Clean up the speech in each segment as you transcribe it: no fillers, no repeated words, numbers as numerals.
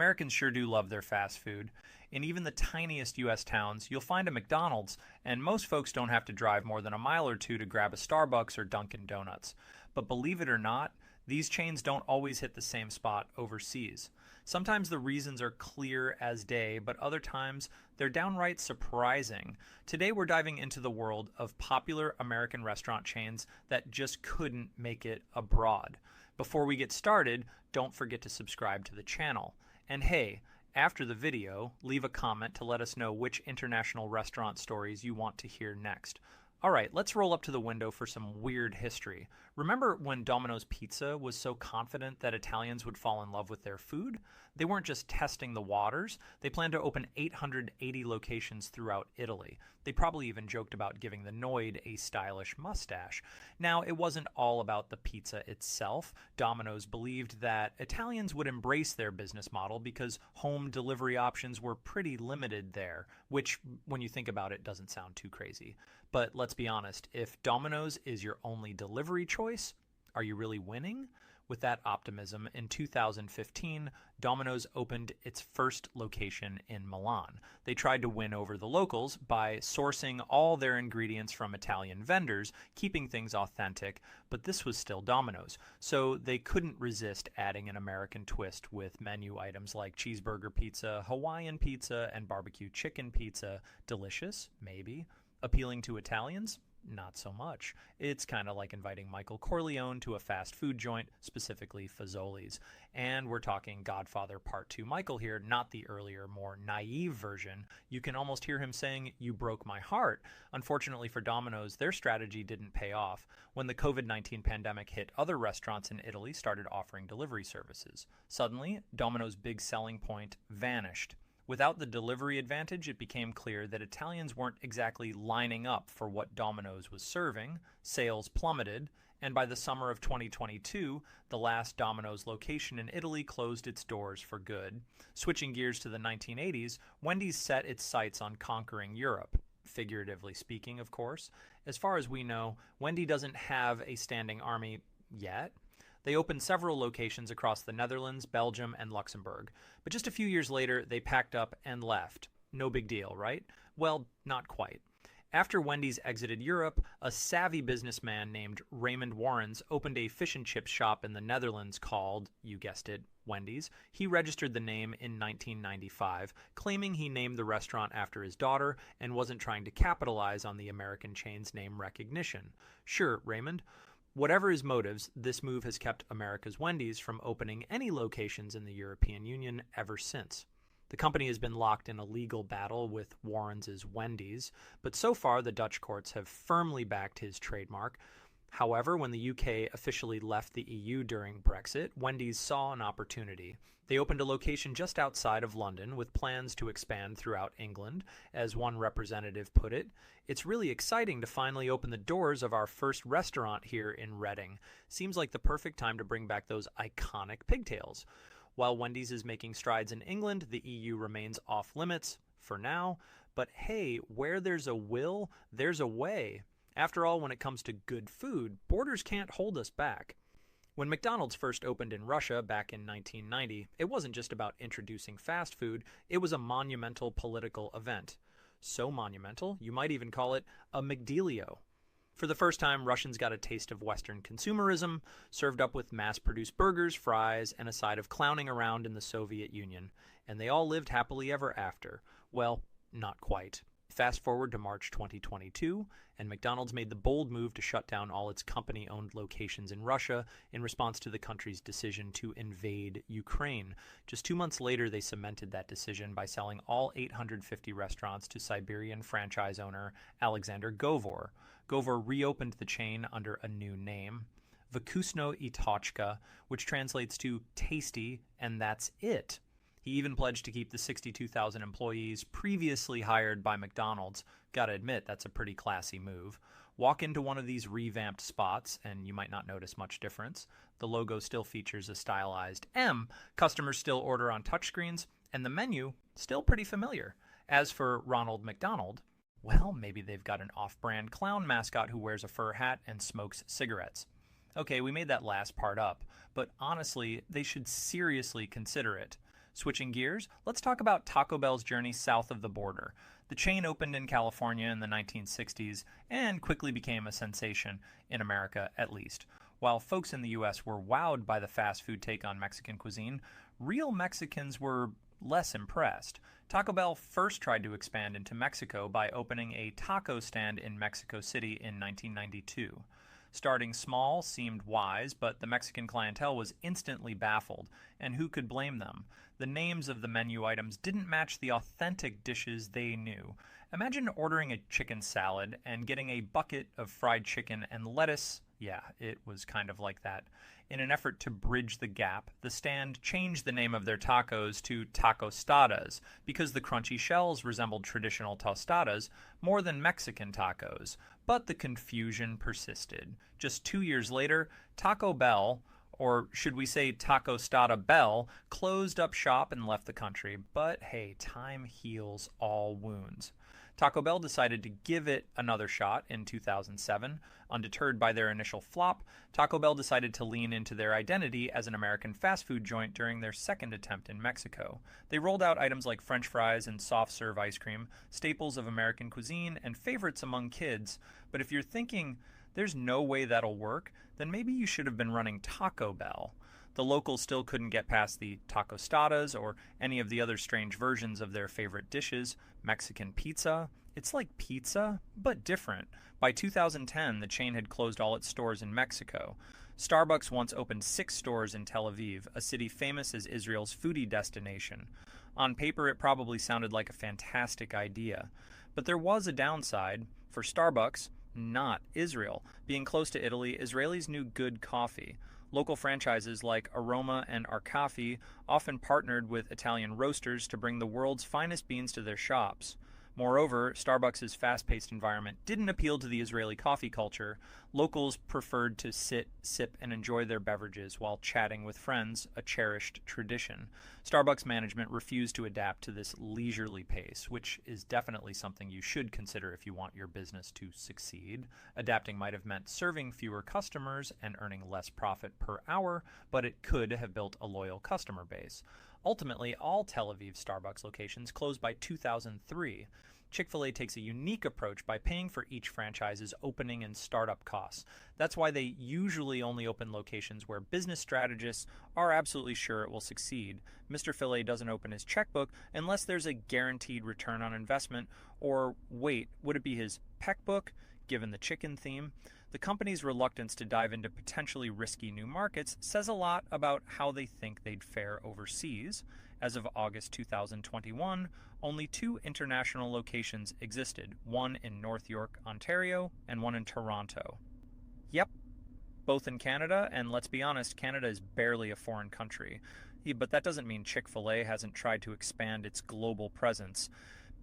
Americans sure do love their fast food. In even the tiniest U.S. towns, you'll find a McDonald's, and most folks don't have to drive more than a mile or two to grab a Starbucks or Dunkin' Donuts. But believe it or not, these chains don't always hit the same spot overseas. Sometimes the reasons are clear as day, but other times they're downright surprising. Today we're diving into the world of popular American restaurant chains that just couldn't make it abroad. Before we get started, don't forget to subscribe to the channel. And hey, after the video, leave a comment to let us know which international restaurant stories you want to hear next. Alright, let's roll up to the window for some weird history. Remember when Domino's Pizza was so confident that Italians would fall in love with their food? They weren't just testing the waters, they planned to open 880 locations throughout Italy. They probably even joked about giving the Noid a stylish mustache. Now, it wasn't all about the pizza itself. Domino's believed that Italians would embrace their business model because home delivery options were pretty limited there, which, when you think about it, doesn't sound too crazy. But let's be honest, if Domino's is your only delivery choice, are you really winning? With that optimism, in 2015, Domino's opened its first location in Milan. They tried to win over the locals by sourcing all their ingredients from Italian vendors, keeping things authentic, but this was still Domino's, so they couldn't resist adding an American twist with menu items like cheeseburger pizza, Hawaiian pizza, and barbecue chicken pizza. Delicious? Maybe. Appealing to Italians? Not so much. It's kind of like inviting Michael Corleone to a fast food joint, specifically Fazoli's. And we're talking Godfather Part 2 Michael here, not the earlier, more naive version. You can almost hear him saying, "You broke my heart." Unfortunately for Domino's, their strategy didn't pay off. When the COVID-19 pandemic hit, other restaurants in Italy started offering delivery services. Suddenly, Domino's big selling point vanished. Without the delivery advantage, it became clear that Italians weren't exactly lining up for what Domino's was serving. Sales plummeted, and by the summer of 2022, the last Domino's location in Italy closed its doors for good. Switching gears to the 1980s, Wendy's set its sights on conquering Europe. Figuratively speaking, of course. As far as we know, Wendy doesn't have a standing army yet. They opened several locations across the Netherlands, Belgium, and Luxembourg. But just a few years later, they packed up and left. No big deal, right? Well, not quite. After Wendy's exited Europe, a savvy businessman named Raymond Warrens opened a fish and chip shop in the Netherlands called, you guessed it, Wendy's. He registered the name in 1995, claiming he named the restaurant after his daughter and wasn't trying to capitalize on the American chain's name recognition. Sure, Raymond. Whatever his motives, this move has kept America's Wendy's from opening any locations in the European Union ever since. The company has been locked in a legal battle with Warrens' Wendy's, but so far the Dutch courts have firmly backed his trademark. However, when the UK officially left the EU during Brexit, Wendy's saw an opportunity. They opened a location just outside of London with plans to expand throughout England. As one representative put it, "It's really exciting to finally open the doors of our first restaurant here in Reading. Seems like the perfect time to bring back those iconic pigtails." While Wendy's is making strides in England, the EU remains off limits for now. But hey, where there's a will, there's a way. After all, when it comes to good food, borders can't hold us back. When McDonald's first opened in Russia back in 1990, it wasn't just about introducing fast food, it was a monumental political event. So monumental, you might even call it a McDealio. For the first time, Russians got a taste of Western consumerism, served up with mass-produced burgers, fries, and a side of clowning around in the Soviet Union. And they all lived happily ever after. Well, not quite. Fast forward to March 2022, and McDonald's made the bold move to shut down all its company-owned locations in Russia in response to the country's decision to invade Ukraine. Just 2 months later, they cemented that decision by selling all 850 restaurants to Siberian franchise owner Alexander Govor. Govor reopened the chain under a new name, Vkusno I Tochka, which translates to tasty, and that's it. He even pledged to keep the 62,000 employees previously hired by McDonald's. Gotta admit, that's a pretty classy move. Walk into one of these revamped spots, and you might not notice much difference. The logo still features a stylized M, customers still order on touchscreens, and the menu still pretty familiar. As for Ronald McDonald, well, maybe they've got an off-brand clown mascot who wears a fur hat and smokes cigarettes. Okay, we made that last part up, but honestly, they should seriously consider it. Switching gears, let's talk about Taco Bell's journey south of the border. The chain opened in California in the 1960s and quickly became a sensation, in America at least. While folks in the US were wowed by the fast food take on Mexican cuisine, real Mexicans were less impressed. Taco Bell first tried to expand into Mexico by opening a taco stand in Mexico City in 1992. Starting small seemed wise, but the Mexican clientele was instantly baffled, and who could blame them? The names of the menu items didn't match the authentic dishes they knew. Imagine ordering a chicken salad and getting a bucket of fried chicken and lettuce. Yeah, it was kind of like that. In an effort to bridge the gap, the stand changed the name of their tacos to tacostadas because the crunchy shells resembled traditional tostadas more than Mexican tacos. But the confusion persisted. Just 2 years later, Taco Bell, or should we say Tacostada Bell, closed up shop and left the country. But hey, time heals all wounds. Taco Bell decided to give it another shot in 2007. Undeterred by their initial flop, Taco Bell decided to lean into their identity as an American fast food joint during their second attempt in Mexico. They rolled out items like French fries and soft-serve ice cream, staples of American cuisine and favorites among kids. But if you're thinking, there's no way that'll work, then maybe you should have been running Taco Bell. The locals still couldn't get past the tacostadas or any of the other strange versions of their favorite dishes. Mexican pizza. It's like pizza, but different. By 2010, the chain had closed all its stores in Mexico. Starbucks once opened 6 stores in Tel Aviv, a city famous as Israel's foodie destination. On paper, it probably sounded like a fantastic idea. But there was a downside. For Starbucks, not Israel. Being close to Italy, Israelis knew good coffee. Local franchises like Aroma and Arcafi often partnered with Italian roasters to bring the world's finest beans to their shops. Moreover, Starbucks' fast-paced environment didn't appeal to the Israeli coffee culture. Locals preferred to sit, sip, and enjoy their beverages while chatting with friends, a cherished tradition. Starbucks management refused to adapt to this leisurely pace, which is definitely something you should consider if you want your business to succeed. Adapting might have meant serving fewer customers and earning less profit per hour, but it could have built a loyal customer base. Ultimately, all Tel Aviv Starbucks locations closed by 2003. Chick-fil-A takes a unique approach by paying for each franchise's opening and startup costs. That's why they usually only open locations where business strategists are absolutely sure it will succeed. Mr. Filet doesn't open his checkbook unless there's a guaranteed return on investment, or wait, would it be his peck book, given the chicken theme? The company's reluctance to dive into potentially risky new markets says a lot about how they think they'd fare overseas. As of August 2021, only 2 international locations existed, one in North York, Ontario, and one in Toronto. Yep, both in Canada, and let's be honest, Canada is barely a foreign country. But that doesn't mean Chick-fil-A hasn't tried to expand its global presence.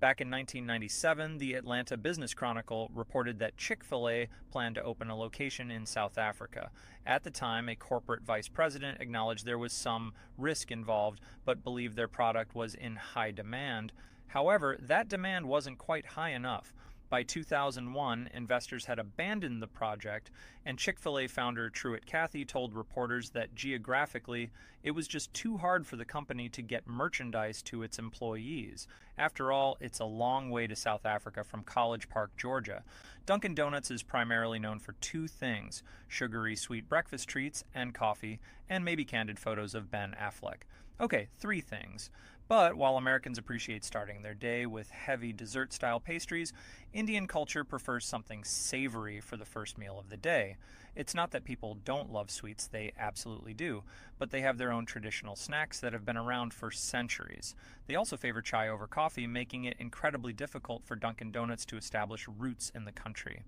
Back in 1997, the Atlanta Business Chronicle reported that Chick-fil-A planned to open a location in South Africa. At the time, a corporate vice president acknowledged there was some risk involved, but believed their product was in high demand. However, that demand wasn't quite high enough. By 2001, investors had abandoned the project, and Chick-fil-A founder Truett Cathy told reporters that geographically, it was just too hard for the company to get merchandise to its employees. After all, it's a long way to South Africa from College Park, Georgia. Dunkin' Donuts is primarily known for 2 things: sugary sweet breakfast treats and coffee, and maybe candid photos of Ben Affleck. Okay, 3 things. But while Americans appreciate starting their day with heavy dessert-style pastries, Indian culture prefers something savory for the first meal of the day. It's not that people don't love sweets, they absolutely do, but they have their own traditional snacks that have been around for centuries. They also favor chai over coffee, making it incredibly difficult for Dunkin' Donuts to establish roots in the country.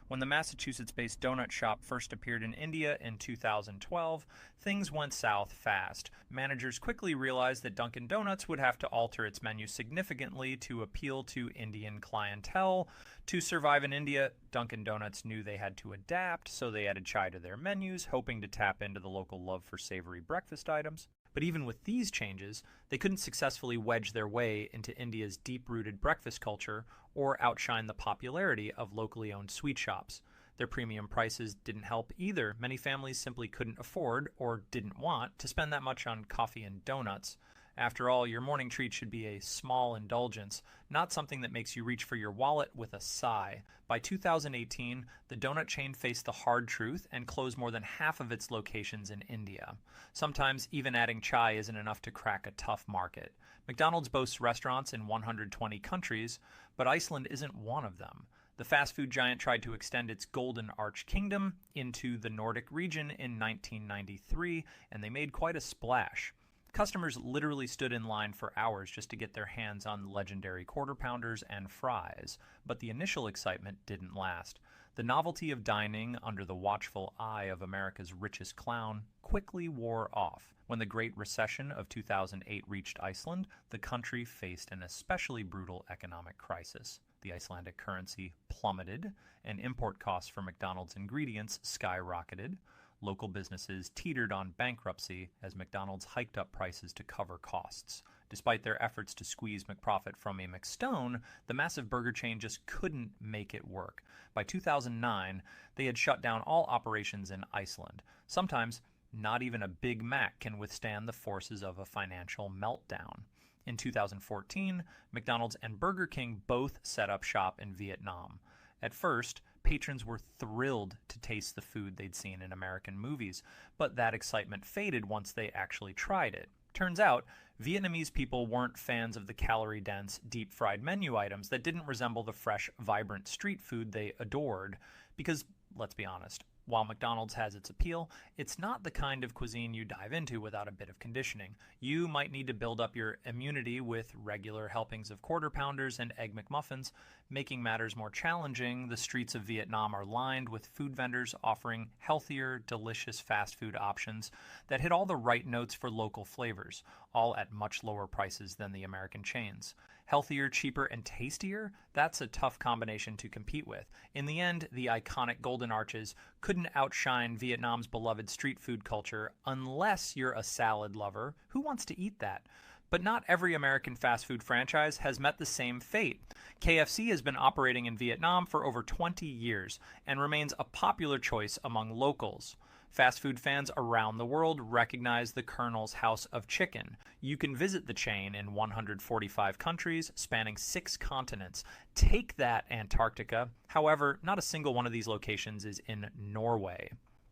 When the Massachusetts-based donut shop first appeared in India in 2012, things went south fast. Managers quickly realized that Dunkin' Donuts would have to alter its menu significantly to appeal to Indian clientele. To survive in India, Dunkin' Donuts knew they had to adapt, so they added chai to their menus, hoping to tap into the local love for savory breakfast items. But even with these changes, they couldn't successfully wedge their way into India's deep-rooted breakfast culture or outshine the popularity of locally owned sweet shops. Their premium prices didn't help either. Many families simply couldn't afford, or didn't want, to spend that much on coffee and donuts. After all, your morning treat should be a small indulgence, not something that makes you reach for your wallet with a sigh. By 2018, the donut chain faced the hard truth and closed more than half of its locations in India. Sometimes even adding chai isn't enough to crack a tough market. McDonald's boasts restaurants in 120 countries, but Iceland isn't one of them. The fast food giant tried to extend its Golden Arch Kingdom into the Nordic region in 1993, and they made quite a splash. Customers literally stood in line for hours just to get their hands on legendary quarter pounders and fries, but the initial excitement didn't last. The novelty of dining under the watchful eye of America's richest clown quickly wore off. When the Great Recession of 2008 reached Iceland, the country faced an especially brutal economic crisis. The Icelandic currency plummeted, and import costs for McDonald's ingredients skyrocketed. Local businesses teetered on bankruptcy as McDonald's hiked up prices to cover costs. Despite their efforts to squeeze McProfit from a McStone, the massive burger chain just couldn't make it work. By 2009, they had shut down all operations in Iceland. Sometimes, not even a Big Mac can withstand the forces of a financial meltdown. In 2014, McDonald's and Burger King both set up shop in Vietnam. At first, patrons were thrilled to taste the food they'd seen in American movies, but that excitement faded once they actually tried it. Turns out, Vietnamese people weren't fans of the calorie-dense, deep-fried menu items that didn't resemble the fresh, vibrant street food they adored. Because, let's be honest, while McDonald's has its appeal, it's not the kind of cuisine you dive into without a bit of conditioning. You might need to build up your immunity with regular helpings of quarter pounders and egg McMuffins. Making matters more challenging, the streets of Vietnam are lined with food vendors offering healthier, delicious fast food options that hit all the right notes for local flavors, all at much lower prices than the American chains. Healthier, cheaper, and tastier? That's a tough combination to compete with. In the end, the iconic Golden Arches couldn't outshine Vietnam's beloved street food culture unless you're a salad lover. Who wants to eat that? But not every American fast food franchise has met the same fate. KFC has been operating in Vietnam for over 20 years and remains a popular choice among locals. Fast food fans around the world recognize the Colonel's House of Chicken. You can visit the chain in 145 countries, spanning 6 continents. Take that, Antarctica. However, not a single one of these locations is in Norway.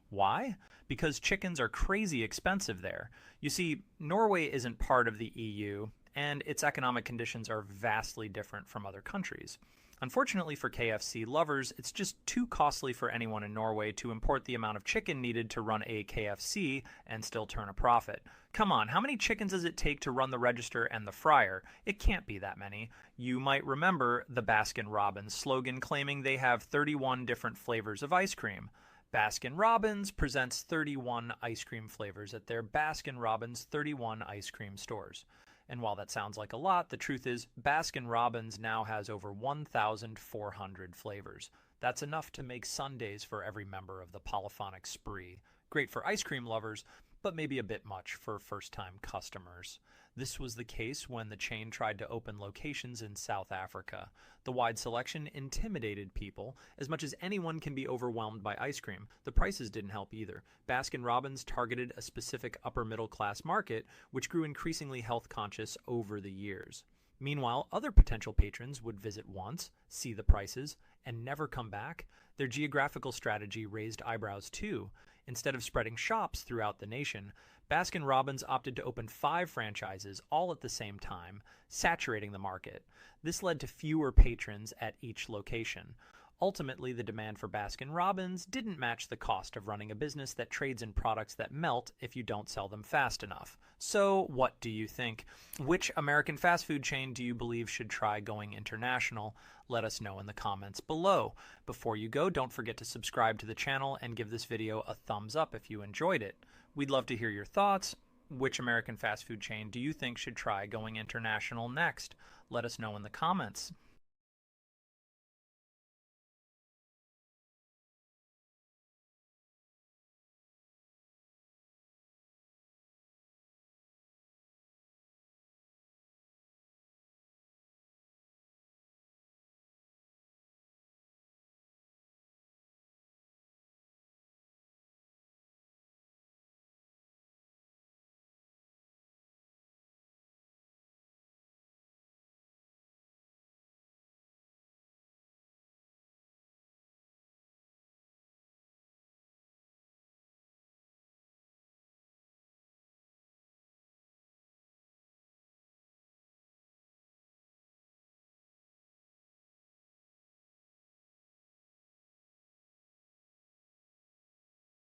Why? Because chickens are crazy expensive there. You see, Norway isn't part of the EU, and its economic conditions are vastly different from other countries. Unfortunately for KFC lovers, it's just too costly for anyone in Norway to import the amount of chicken needed to run a KFC and still turn a profit. Come on, how many chickens does it take to run the register and the fryer? It can't be that many. You might remember the Baskin-Robbins slogan claiming they have 31 different flavors of ice cream. Baskin-Robbins presents 31 ice cream flavors at their Baskin-Robbins 31 ice cream stores. And while that sounds like a lot, the truth is Baskin-Robbins now has over 1,400 flavors. That's enough to make sundaes for every member of the polyphonic spree. Great for ice cream lovers, but maybe a bit much for first-time customers. This was the case when the chain tried to open locations in South Africa. The wide selection intimidated people. As much as anyone can be overwhelmed by ice cream, the prices didn't help either. Baskin-Robbins targeted a specific upper-middle-class market, which grew increasingly health-conscious over the years. Meanwhile, other potential patrons would visit once, see the prices, and never come back. Their geographical strategy raised eyebrows too. Instead of spreading shops throughout the nation, Baskin-Robbins opted to open 5 franchises all at the same time, saturating the market. This led to fewer patrons at each location. Ultimately, the demand for Baskin-Robbins didn't match the cost of running a business that trades in products that melt if you don't sell them fast enough. So, what do you think? Which American fast food chain do you believe should try going international? Let us know in the comments below. Before you go, don't forget to subscribe to the channel and give this video a thumbs up if you enjoyed it. We'd love to hear your thoughts. Which American fast food chain do you think should try going international next? Let us know in the comments.